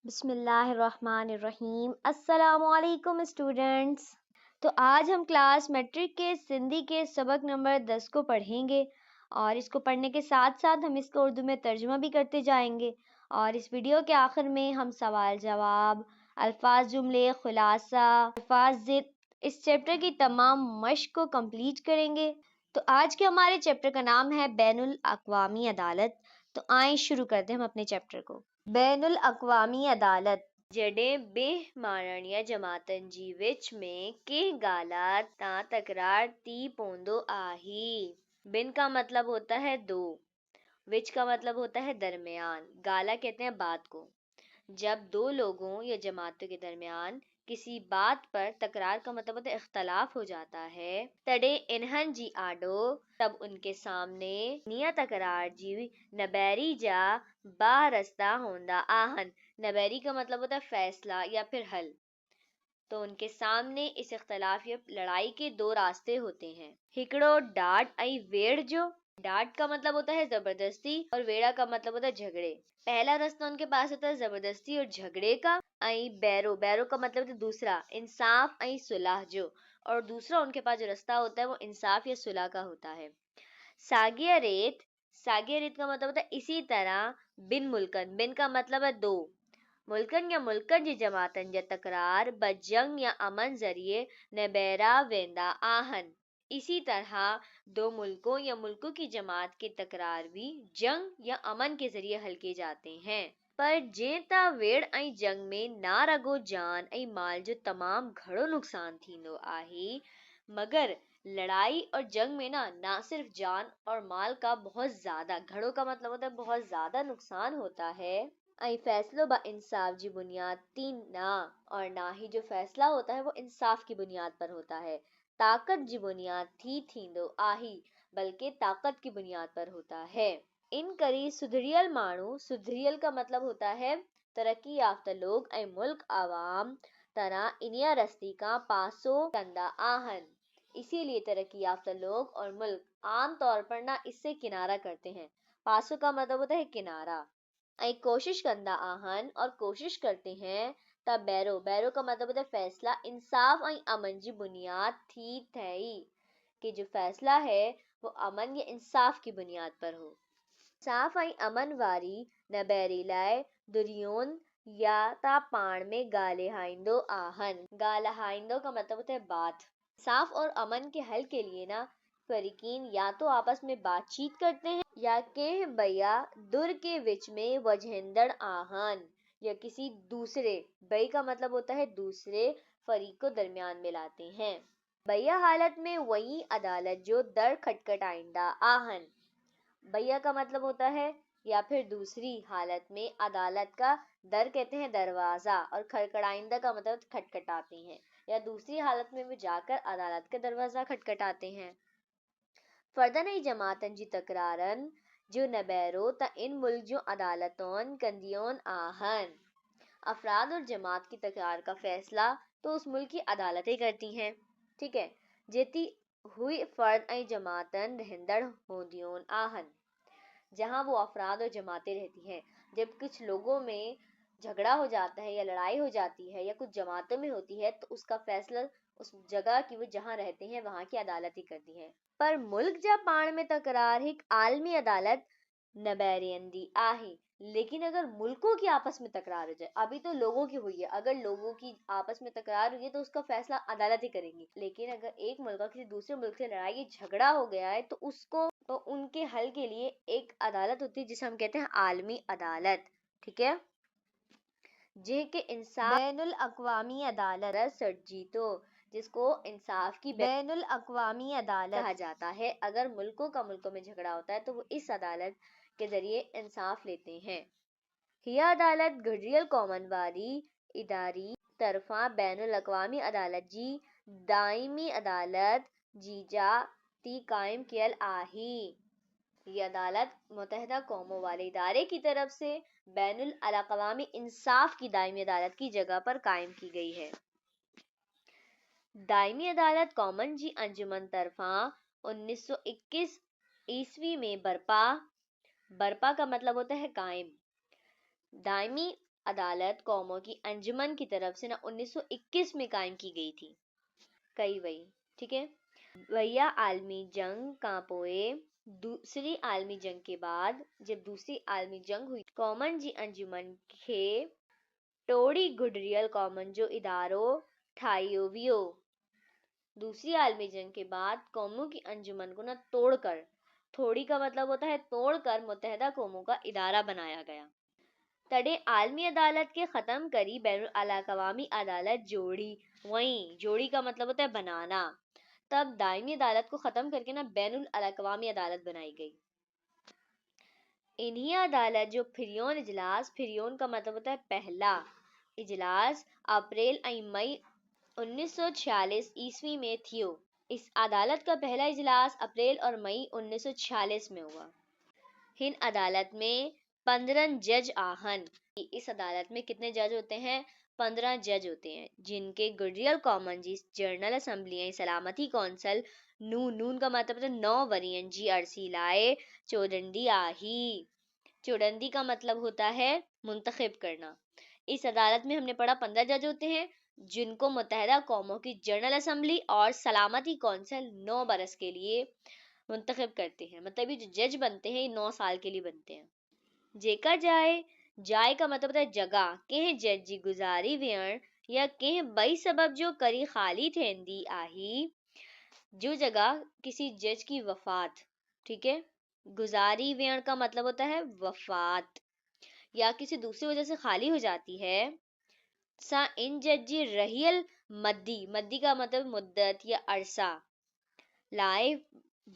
بسم اللہ الرحمن الرحیم۔ السلام علیکم اسٹوڈنٹس۔ تو آج ہم کلاس میٹرک کے سندھی کے سبق نمبر 10 کو پڑھیں گے، اور اس کو پڑھنے کے ساتھ ساتھ ہم اس کو اردو میں ترجمہ بھی کرتے جائیں گے، اور اس ویڈیو کے آخر میں ہم سوال جواب، الفاظ جملے خلاصہ، الفاظ ضد، اس چیپٹر کی تمام مشق کو کمپلیٹ کریں گے۔ تو آج کے ہمارے چیپٹر کا نام ہے بین الاقوامی عدالت۔ تو آئیں شروع کرتے ہیں ہم اپنے چیپٹر کو۔ بین الاقوامی عدالت جڈیں بہ مارن یا جماعتن جی وچ میں کے گالات تا تکرار تی پوندو آہی۔ بن کا مطلب ہوتا ہے دو، وچ کا مطلب ہوتا ہے درمیان، گالا کہتے ہیں بات کو۔ جب دو لوگوں یا جماعتوں کے درمیان کسی بات پر تکرار کا مطلب ہوتا ہے اختلاف ہو جاتا ہے، تڑے انہن جی آڈو، تب ان کے سامنے نیا تکرار جی نبیری جا با رستہ ہوندا آہن۔ نبیری کا مطلب ہوتا ہے فیصلہ یا پھر حل۔ تو ان کے سامنے اس اختلاف یا لڑائی کے دو راستے ہوتے ہیں۔ ہکڑو ڈاٹ ای ویڑ جو، ڈاٹ کا مطلب ہوتا ہے زبردستی اور ویڑا کا مطلب ہوتا ہے جھگڑے۔ پہلا راستہ ان کے پاس ہوتا ہے زبردستی اور جھگڑے کا، ای بیرو، بیرو کا مطلب ہوتا ہے دوسرا، انصاف ای صلح جو، اور دوسرا ان کے پاس جو راستہ ہوتا ہے وہ انصاف یا صلح کا ہوتا ہے۔ ساگیہ ریت، ساگیہ ریت کا مطلب ہوتا ہے اسی طرح۔ بن ملکن، بن کا مطلب ہے دو، ملکن یا ملکن جی جماعتن یا تکرار بجنگ یا امن ذریعے نبیرا ویندا آہن۔ اسی طرح دو ملکوں یا ملکوں کی جماعت کے تکرار بھی جنگ یا امن کے ذریعے حل کیے جاتے ہیں۔ پر جیتا ویڑ ای جنگ میں نہ رگو جان ای مال جو تمام گھڑو نقصان تھیندو آہی، مگر لڑائی اور جنگ میں نہ صرف جان اور مال کا بہت زیادہ، گھڑوں کا مطلب ہوتا ہے بہت زیادہ نقصان ہوتا ہے، ای فیصلو با انصاف جی بنیاد تین نہ، اور نہ ہی جو فیصلہ ہوتا ہے وہ انصاف کی بنیاد پر ہوتا ہے۔ طاقت جی بنیاد تھی تھیندو آہی، بلکہ طاقت کی بنیاد پر ہوتا ہے۔ ان کری سدھریل مانو، سدھریل کا مطلب ہوتا ہے ترقی یافتہ لوگ ای ملک عوام طرح انیا رستی کا پاسو کندا آہن۔ اسی لیے ترقی یافتہ لوگ اور ملک عام طور پر اس سے کنارہ کرتے ہیں۔ پاسو کا مطلب ہوتا ہے کنارہ۔ ای کوشش کندا آہن، اور کوشش کرتے ہیں، تا بیرو، بیرو کا مطلب ہوتا ہے فیصلہ، انصاف ای امن جی بنیاد تھی تھئی، کہ جو فیصلہ ہے وہ امن یا انصاف کی بنیاد پر ہو۔ انصاف ای امن واری نبیری لائے دریون یا تا پان میں گالے ہائندو آہن۔ گالہ ہائندو کا مطلب ہوتا ہے بات۔ انصاف اور امن کے حل کے لیے فریقین یا تو آپس میں بات چیت کرتے ہیں، یا کہ بیا در کے وچ میں وجہندڑ آہن، یا کسی دوسرے، بئی کا مطلب ہوتا ہے دوسرے فریق کو درمیان میں لاتے ہیں۔ بیا حالت میں وہی عدالت جو در کھٹکھٹائندہ آہن۔ بیا کا مطلب ہوتا ہے یا پھر دوسری حالت میں عدالت کا در کہتے ہیں دروازہ، اور کھڑکڑائندہ کا مطلب کھٹکھٹاتے ہیں، یا دوسری حالت میں وہ جا کر عدالت کا دروازہ کھٹکھٹاتے ہیں۔ فردن ای جماعتن جی تکرارن جو نبیرو تا ان ملک جو عدالتون کندیون آہن۔ افراد اور جماعت کی تکرار کا فیصلہ تو اس ملک کی عدالتیں کرتی ہیں، ٹھیک ہے، جیتی ہوئی فرد ای جماعتن رہندڑ ہوندیون آہن، جہاں وہ افراد اور جماعتیں رہتی ہیں۔ جب کچھ لوگوں میں جھگڑا ہو جاتا ہے یا لڑائی ہو جاتی ہے یا کچھ جماعتوں میں ہوتی ہے، تو اس کا فیصلہ اس جگہ کی وہ جہاں رہتے ہیں وہاں کی عدالت ہی کرتی ہے۔ پر ملک جا پان میں تکرار ہک عالمی عدالت نبیریندی آہی، لیکن اگر ملکوں کی آپس میں تکرار ہو جائے، ابھی تو لوگوں کی ہوئی ہے، اگر لوگوں کی آپس میں تکرار ہوئی ہے تو اس کا فیصلہ عدالت ہی کریں گی، لیکن اگر ایک ملک اور کسی دوسرے ملک سے لڑائی جھگڑا ہو گیا ہے تو اس کو تو ان کے حل کے لیے ایک عدالت ہوتی ہے جسے ہم کہتے ہیں عالمی عدالت، ٹھیک ہے، جے کے انصاف بین الاقوامی عدالت سرجیتو، جس کو انصاف کی بین الاقوامی عدالت کہا جاتا ہے۔ اگر ملکوں کا ملکوں میں جھگڑا ہوتا ہے تو وہ اس عدالت کے ذریعے انصاف لیتے ہیں۔ یہ عدالت گھڑیل قومن واری اداری طرفاں بین الاقوامی عدالت جی دائمی عدالت جی جا تی قائم کیل آہی۔ یہ عدالت متحدہ قوموں والے ادارے کی طرف سے بین الاقوامی انصاف کی دائمی عدالت کی جگہ پر قائم کی گئی ہے۔ دائمی عدالت قومن جی انجمن طرفاں 1921 عیسوی میں برپا، برپا کا مطلب ہوتا ہے قائم۔ دائمی عدالت قوموں کی انجمن کی طرف سے 1921 میں قائم کی گئی تھی. کئی وئی ٹھیک ہے. ویا عالمی جنگ کانپوئے دوسری عالمی جنگ کے بعد جب دوسری عالمی جنگ ہوئی کامن جی انجمن کے ٹوڑی گڈریل کامن جو اداروں ٹھائیویو دوسری عالمی جنگ کے بعد قوموں کی انجمن کو توڑ کر، تھوڑی کا مطلب ہوتا ہے توڑ کر، متحدہ قوموں کا ادارہ بنایا گیا. تڑے عالمی عدالت کے ختم کری بین الاقوامی عدالت جوڑی. وہیں جوڑی کا مطلب ہوتا ہے بنانا. تب دائمی عدالت کو ختم کر کے بین الاقوامی عدالت بنائی گئی. انہی عدالت جو پھریون اجلاس، پھریون کا مطلب ہوتا ہے پہلا اجلاس، اپریل مئی 1946 میں تھیو. اس عدالت کا پہلا اجلاس اپریل اور مئی 1946 میں ہوا. ہن عدالت میں 15 جج آہن. اس عدالت میں کتنے جج ہوتے ہیں؟ 15 جج ہوتے ہیں، جن کے گڈریل کامن جی جنرل اسمبلی سلامتی کونسل نون کا مطلب ہے 9 ورین جی عرصی لائے چوڈندی آہی. چوڈندی کا مطلب ہوتا ہے منتخب کرنا. اس عدالت میں ہم نے پڑھا 15 جج ہوتے ہیں جن کو متحدہ قوموں کی جنرل اسمبلی اور سلامتی کونسل 9 برس کے لیے منتخب کرتے ہیں. مطلب یہ جو جج بنتے ہیں یہ 9 سال کے لیے بنتے ہیں. جیکا جائے، جائے کا مطلب ہے جگہ. کہیں جج جی گزاری ویڑ یا کہیں بئی سبب جو کری خالی تھیندی آہی. جو جگہ کسی جج کی وفات، ٹھیک ہے، گزاری ویڑ کا مطلب ہوتا ہے وفات، یا کسی دوسری وجہ سے خالی ہو جاتی ہے. سا ان ججی رحیل مدی کا مطلب مدت یا عرصہ لائے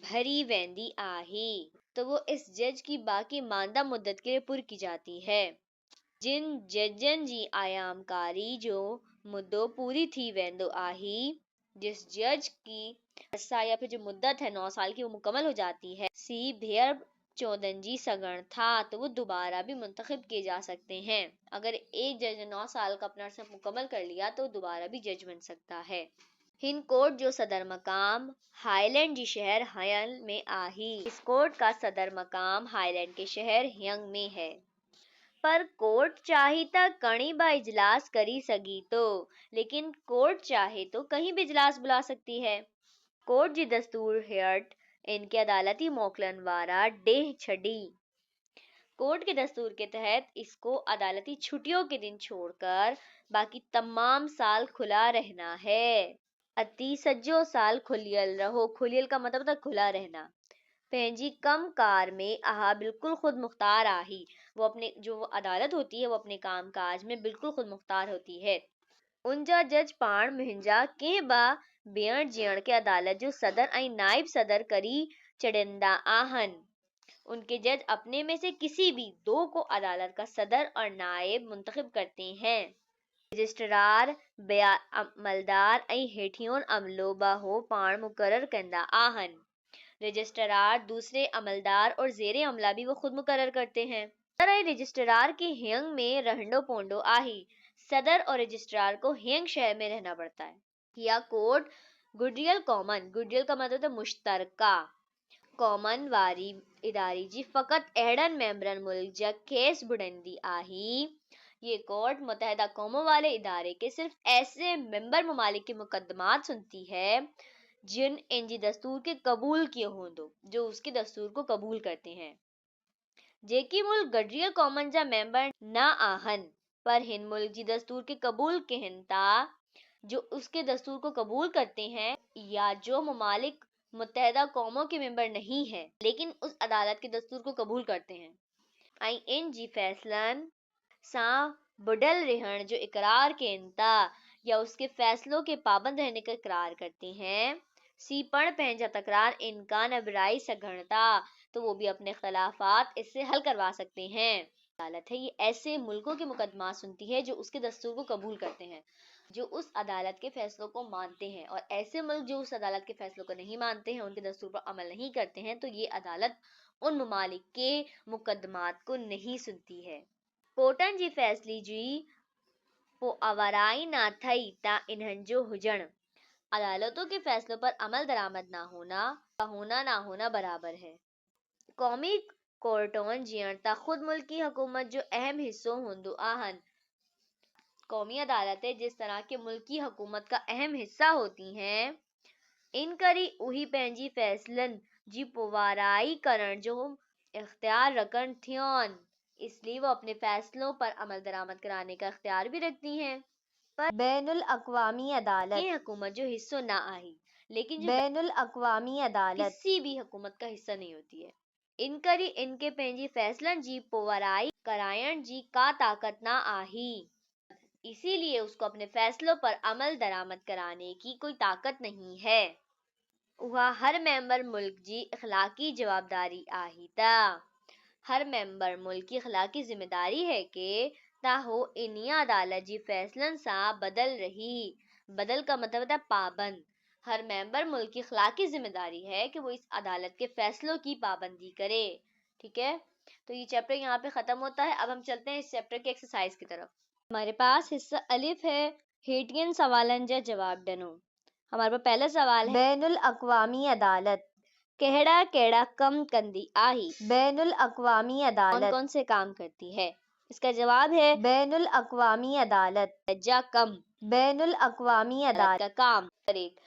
بھری ویندی آہی، تو وہ اس جج کی باقی ماندہ مدت کے لیے پر کی جاتی ہے. جن ججن جی آیام کاری جو مدو پوری تھی ویندو آہی. جس جج کی عرصہ یا پھر جو مدت ہے 9 سال کی وہ مکمل ہو جاتی ہے سی بھیر چودنجی سگن تھا تو وہ دوبارہ بھی منتخب کیے جا سکتے ہیں. اگر ایک جج نے 9 سال کا اپنا عرصہ مکمل کر لیا تو دوبارہ بھی جج بن سکتا ہے. ہن کورٹ جو صدر مقام ہائیلینڈ جی شہر ہینگ میں آہی. اس کورٹ کا صدر مقام ہائیلینڈ کے شہر ہینگ میں ہے. پر کورٹ چاہی تا کڑی با اجلاس کری سگی تو، لیکن کورٹ چاہے تو کہیں بھی اجلاس بلا سکتی ہے. کورٹ جی دستور ہیٹ ان کے عدالتی موکلن وارا ڈیہ چھڈی. کورٹ کے دستور کے تحت اس کو عدالتی چھٹیوں کے دن چھوڑ کر باقی تمام سال کھلا رہنا ہے. اتی سجو سال کھلیل رہو. کھلیل کا مطلب ہے کھلا رہنا. پہنجی کم کار میں آہا بالکل خود مختار آہی. وہ اپنے جو عدالت ہوتی ہے وہ اپنے کام کاج میں بالکل خود مختار ہوتی ہے. انجا جج پان مہنجا کہ با بیڑ جیڑ کے عدالت جو صدر نائب صدر کری چڑندا آہن. ان کے جج اپنے میں سے کسی بھی 2 کو عدالت کا صدر اور نائب منتخب کرتے ہیں. رجسٹرار بیا عملدار ہیٹھیون عملو باہو پان مقرر کندا آہن. رجسٹرار دوسرے عملدار اور زیر عملہ بھی وہ خود مقرر کرتے ہیں. رجسٹرار کے ہینگ میں رہنڈو پونڈو آہی. صدر اور رجسٹرار کو ہینگ شہر میں رہنا پڑتا ہے. یا کوٹ گڈریل کامن. گڈریل کا مطلب ہے مشترکہ. کامن واری اداری جی فقط ایڑن ممبرن ملک جا کیس بڑندی آہی. یہ کورٹ متحدہ قوموں والے ادارے کے صرف ایسے ممبر ممالک کے مقدمات سنتی ہے جن ان جی دستور کے قبول کیے ہوں دو، جو اس کے دستور کو قبول کرتے ہیں. جیکی ملک گڈریل کامن جا ممبر نہ آہن پر ہن ملک جی دستور کے قبول کہن تا جو اس کے دستور کو قبول کرتے ہیں، یا جو ممالک متحدہ قوموں کے ممبر نہیں ہیں لیکن اس عدالت کے دستور کو قبول کرتے ہیں. ان جی فیصلن سا بڈل رہن جو اقرار کینتا یا اس کے فیصلوں کے پابند رہنے کا اقرار کرتے ہیں. سی پڑ پہنجا تکرار انکان ابرائی سگھنتا تو وہ بھی اپنے خلافات اس سے حل کروا سکتے ہیں. عدالت ہے یہ ایسے ملکوں کے مقدمات سنتی ہے جو اس کے دستور کو قبول کرتے ہیں، جو اس عدالت کے فیصلوں کو مانتے ہیں، اور ایسے ملک جو اس عدالت کے فیصلوں کو نہیں مانتے ہیں، ان کے دستور پر عمل نہیں کرتے ہیں، تو یہ عدالت ان ممالک کے مقدمات کو نہیں سنتی ہے. کوٹن جی فیصلی جی پو اورائی نہ تھئی تا انہن جو ہجن. عدالتوں کے فیصلوں پر عمل درآمد نہ ہونا برابر ہے. قومی کورٹون جیڑ تا خود ملکی حکومت جو اہم حصوں ہندو آہن. قومی عدالتیں جس طرح کے ملکی حکومت کا اہم حصہ ہوتی ہیں ان کری اوہی پینجی فیصلن جی پووارائی کرن جو اختیار رکن تھیون، اس لیے وہ اپنے فیصلوں پر عمل درآمد کرانے کا اختیار بھی رکھتی ہیں۔ پر بین الاقوامی عدالت یہ حکومت جو حصہ نہ آئی لیکن جو بین الاقوامی عدالت کسی بھی حکومت کا حصہ نہیں ہوتی ہے، ان کری ان کے پینجی فیصلن جی پووارائی کرائن جی کا طاقت نہ آہی، اسی لیے اس کو اپنے فیصلوں پر عمل درآمد کرانے کی کوئی طاقت نہیں ہے۔ وہاں ہر ممبر ملک جی اخلاقی جوابداری آہی تا، ہر ممبر ملک کی اخلاقی ذمہ داری ہے کہ تاہو انہی عدالت جی فیصلن سا بدل رہی، بدل کا مطلب ہے پابند، ہر ممبر ملک کی اخلاقی ذمہ داری ہے کہ وہ اس عدالت کے فیصلوں کی پابندی کرے۔ ٹھیک ہے، تو یہ چیپٹر یہاں پہ ختم ہوتا ہے۔ اب ہم چلتے ہیں اس چیپٹر کے ایکسرسائز کی طرف۔ ہمارے پاس حصہ الف ہے، ہیٹین سوالن جا جواب ڈنو۔ ہمارے پاس پہلا سوال ہے بین الاقوامی عدالت کیڑا کیڑا کم کندی آہی، بین الاقوامی عدالت کون کون سے کام کرتی ہے؟ اس کا جواب ہے بین الاقوامی عدالت جا کم، بین الاقوامی عدالت کا کام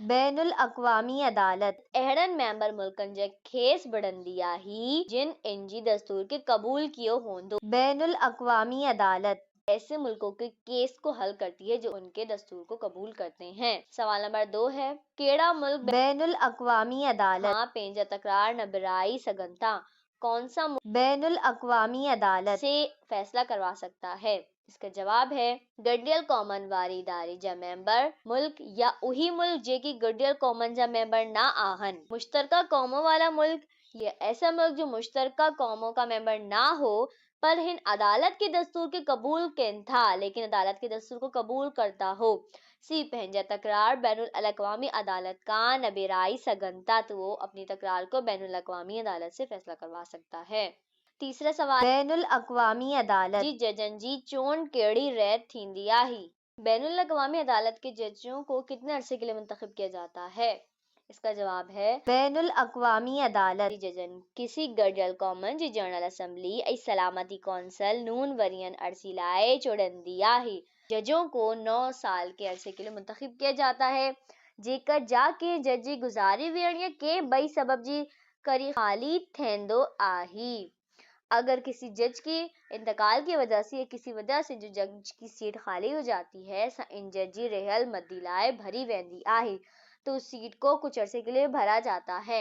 بین الاقوامی عدالت اہڑن ممبر ملکن جا کھیس بڑندی آہی جن انجی دستور کے قبول کیو ہوندو، بین الاقوامی عدالت ایسے ملکوں کے کیس کو حل کرتی ہے جو ان کے دستور کو قبول کرتے ہیں۔ سوال نمبر 2 ہے کیڑا ملک بین الاقوامی عدالت ہاں پینجا تکرار نہ برائی سگنتا، کون سا ملک بین الاقوامی عدالت سے فیصلہ کروا سکتا ہے؟ اس کا جواب ہے گڈیل کامن واری داری جا ممبر ملک یا وہی ملک جے کی گڈیل کامن جا ممبر نہ آہن۔ مشترکہ قوموں والا ملک یہ ایسا ملک جو مشترکہ قوموں کا ممبر نہ ہو پر ہن عدالت کے دستور کے قبول کن تھا لیکن عدالت کے دستور کو قبول کرتا ہو۔ سی پہنجا تکرار بین الاقوامی عدالت کا نبیرائی سگنتا، تو وہ اپنی تکرار کو بین الاقوامی عدالت سے فیصلہ کروا سکتا ہے۔ تیسرا سوال بین الاقوامی عدالت جی ججن جی چون کیڑی ریت تھیندی آہی، بین الاقوامی عدالت کے ججوں کو کتنے عرصے کے لیے منتخب کیا جاتا ہے؟ اس کا جواب ہے بین الاقوامی عدالت ججن کسی گڈیل کامن جی جنرل اسمبلی ای سلامتی کونسل نون ورین عرصی لائے چوڑندی آہی، ججوں کو 9 سال کے عرصے کے لیے منتخب کیا جاتا ہے جیکر جا کے ججی گزاری ویڑیا کے بئی سبب جی کری خالی تھیندو آہی۔ اگر کسی جج کی انتقال کی وجہ سے یا کسی وجہ سے جو جج کی سیٹ خالی ہو جاتی ہے سا ان ججی رہل مدی لائے بھری ویندی آہی، تو اس سیٹ کو کچھ عرصے کے لیے بھرا جاتا ہے۔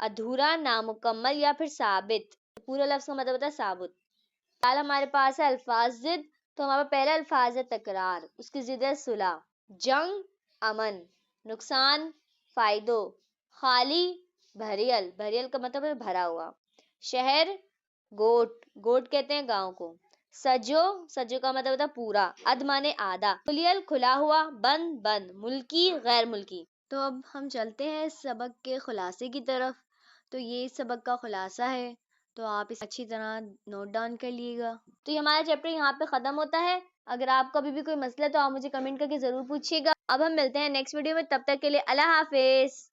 ادھورا، نامکمل یا پھر ثابت. پورا لفظ کا مطلب ہوتا ہے ثابت. فعل ہمارے پاس ہے الفاظ ضد، تو ہمارا پہلا الفاظ ہے تکرار، اس کی ضد ہے صلح. جنگ امن، نقصان فائدوں، خالی بھریل، بھریل کا مطلب ہے بھرا ہوا. شہر گوٹ، گوٹ کہتے ہیں گاؤں کو. سجو، سجو کا مطلب ہوتا ہے پورا. اد مانے آدھا. کلیل کھلا ہوا، بند بند. ملکی غیر ملکی. تو اب ہم چلتے ہیں اس سبق کے خلاصے کی طرف. تو یہ سبق کا خلاصہ ہے، تو آپ اس اچھی طرح نوٹ ڈاؤن کر لیے گا. تو یہ ہمارا چیپٹر یہاں پہ ختم ہوتا ہے. اگر آپ کو ابھی بھی کوئی مسئلہ ہے تو آپ مجھے کمنٹ کر کے ضرور پوچھیے گا. اب ہم ملتے ہیں نیکسٹ ویڈیو میں، تب تک کے لیے اللہ حافظ.